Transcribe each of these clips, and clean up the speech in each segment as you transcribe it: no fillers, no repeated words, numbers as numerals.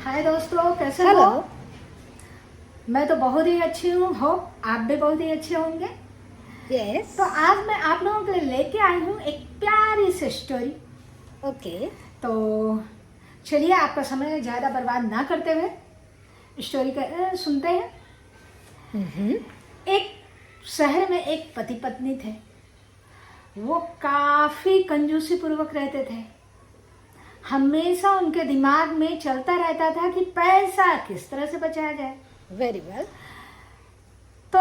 हाय दोस्तों, कैसे हेलो। हो? मैं तो बहुत ही अच्छी हूँ। हो आप भी बहुत ही अच्छे होंगे। यस। तो आज मैं आप लोगों के लिए लेके आई हूँ एक प्यारी सी स्टोरी। ओके। तो चलिए, आपका समय ज़्यादा बर्बाद ना करते हुए स्टोरी सुनते हैं। हम्म। एक शहर में एक पति पत्नी थे। वो काफ़ी कंजूसी पूर्वक रहते थे। हमेशा उनके दिमाग में चलता रहता था कि पैसा किस तरह से बचाया जाए। Very well. तो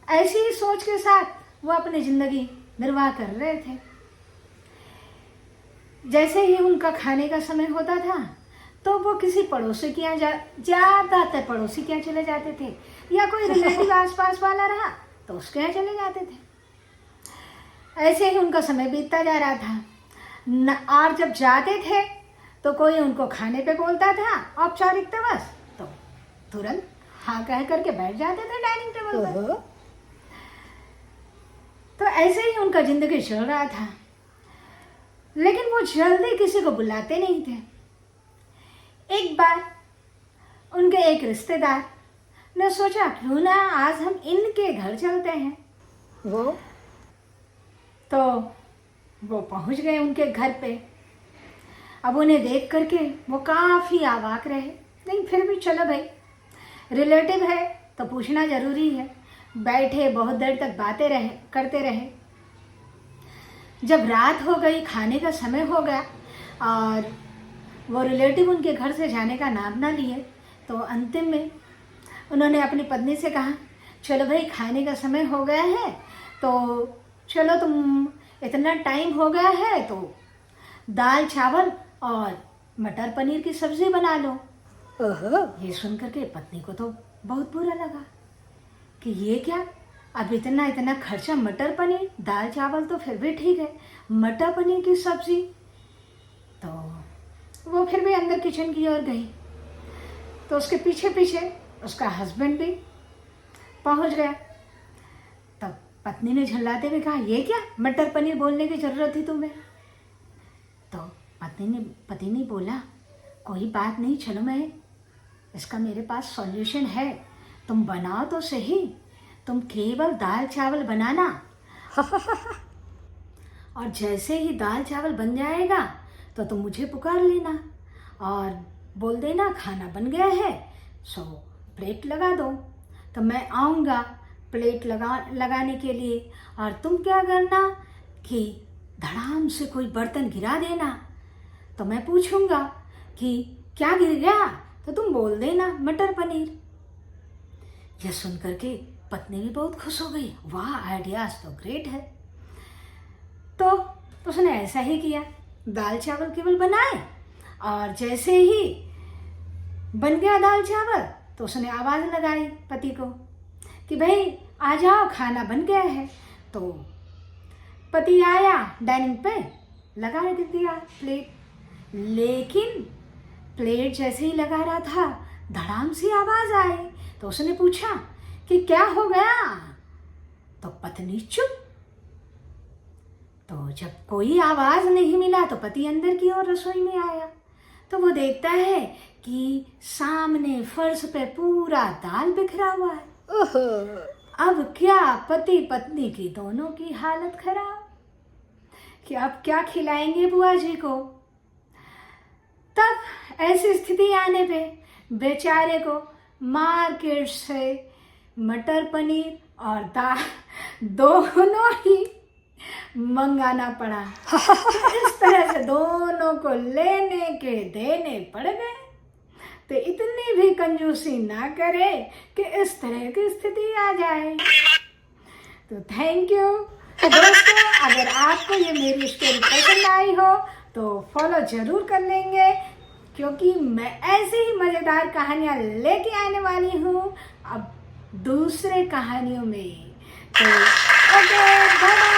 ऐसी ही सोच के साथ वो अपनी जिंदगी निर्वाह कर रहे थे। जैसे ही उनका खाने का समय होता था तो वो किसी पड़ोसी के यहाँ ज्यादातर पड़ोसी के यहाँ चले जाते थे, या कोई रिलेटिव आसपास वाला रहा तो उसके यहाँ चले जाते थे। ऐसे ही उनका समय बीतता जा रहा था और जब जाते थे तो कोई उनको खाने पे बोलता था औपचारिकता बस, तो तुरंत हाँ कह करके बैठ जाते थे डाइनिंग टेबल पर। ओहो। तो ऐसे ही उनका जिंदगी चल रहा था, लेकिन वो जल्दी किसी को बुलाते नहीं थे। एक बार उनके एक रिश्तेदार ने सोचा क्यों ना आज हम इनके घर चलते हैं। वो तो वो पहुंच गए उनके घर पे। अब उन्हें देख करके वो काफी अवाक रहे, लेकिन फिर भी चलो भाई, रिलेटिव है तो पूछना जरूरी है। बैठे बहुत देर तक बातें करते रहे। जब रात हो गई, खाने का समय हो गया और वो रिलेटिव उनके घर से जाने का नाम ना लिए, तो अंतिम में उन्होंने अपनी पत्नी से कहा, चलो भाई खाने का समय हो गया है तो चलो, तुम इतना टाइम हो गया है तो दाल चावल और मटर पनीर की सब्जी बना लो। ओहो। ये सुन करके पत्नी को तो बहुत बुरा लगा कि ये क्या, अब इतना इतना खर्चा, मटर पनीर, दाल चावल तो फिर भी ठीक है, मटर पनीर की सब्जी। तो वो फिर भी अंदर किचन की ओर गई। तो उसके पीछे पीछे उसका हस्बैंड भी पहुंच गया। तब पत्नी ने झल्लाते हुए कहा, ये क्या, मटर पनीर बोलने की जरूरत थी तुम्हें? तो पति ने बोला, कोई बात नहीं, चलो मैं इसका मेरे पास सॉल्यूशन है, तुम बनाओ तो सही, तुम केवल दाल चावल बनाना और जैसे ही दाल चावल बन जाएगा तो तुम मुझे पुकार लेना और बोल देना खाना बन गया है, सो प्लेट लगा दो। तो मैं आऊँगा प्लेट लगाने के लिए, और तुम क्या करना कि धड़ाम से कोई बर्तन गिरा देना, तो मैं पूछूंगा कि क्या गिर गया, तो तुम बोल देना मटर पनीर। यह सुन करके पत्नी भी बहुत खुश हो गई, वाह आइडियाज तो ग्रेट है। तो उसने ऐसा ही किया, दाल चावल केवल बनाए और जैसे ही बन गया दाल चावल तो उसने आवाज़ लगाई पति को कि भाई आ जाओ खाना बन गया है। तो पति आया, डाइनिंग पे लगा दिया प्लेट, लेकिन प्लेट जैसे ही लगा रहा था धड़ाम से आवाज़ आई। तो उसने पूछा कि क्या हो गया, तो पत्नी चुप। तो जब कोई आवाज़ नहीं मिला तो पति अंदर की ओर रसोई में आया। तो वो देखता है कि सामने फर्श पे पूरा दाल बिखरा हुआ है। ओहो। अब क्या, पति पत्नी की दोनों की हालत खराब कि अब क्या खिलाएंगे बुआ जी को। तब ऐसी स्थिति आने पे बेचारे को मार्केट से मटर पनीर और दाल दोनों ही मंगाना पड़ा। इस तरह से दोनों को लेने के देने पड़ गए। तो इतनी भी कंजूसी ना करे कि इस तरह की स्थिति आ जाए। तो थैंक यू। तो दोस्तों, अगर आपको ये मेरी स्टोरी पसंद आई हो तो फॉलो जरूर कर लेंगे, क्योंकि मैं ऐसी ही मज़ेदार कहानियाँ लेके आने वाली हूँ अब दूसरे कहानियों में। तो ओके, बाय।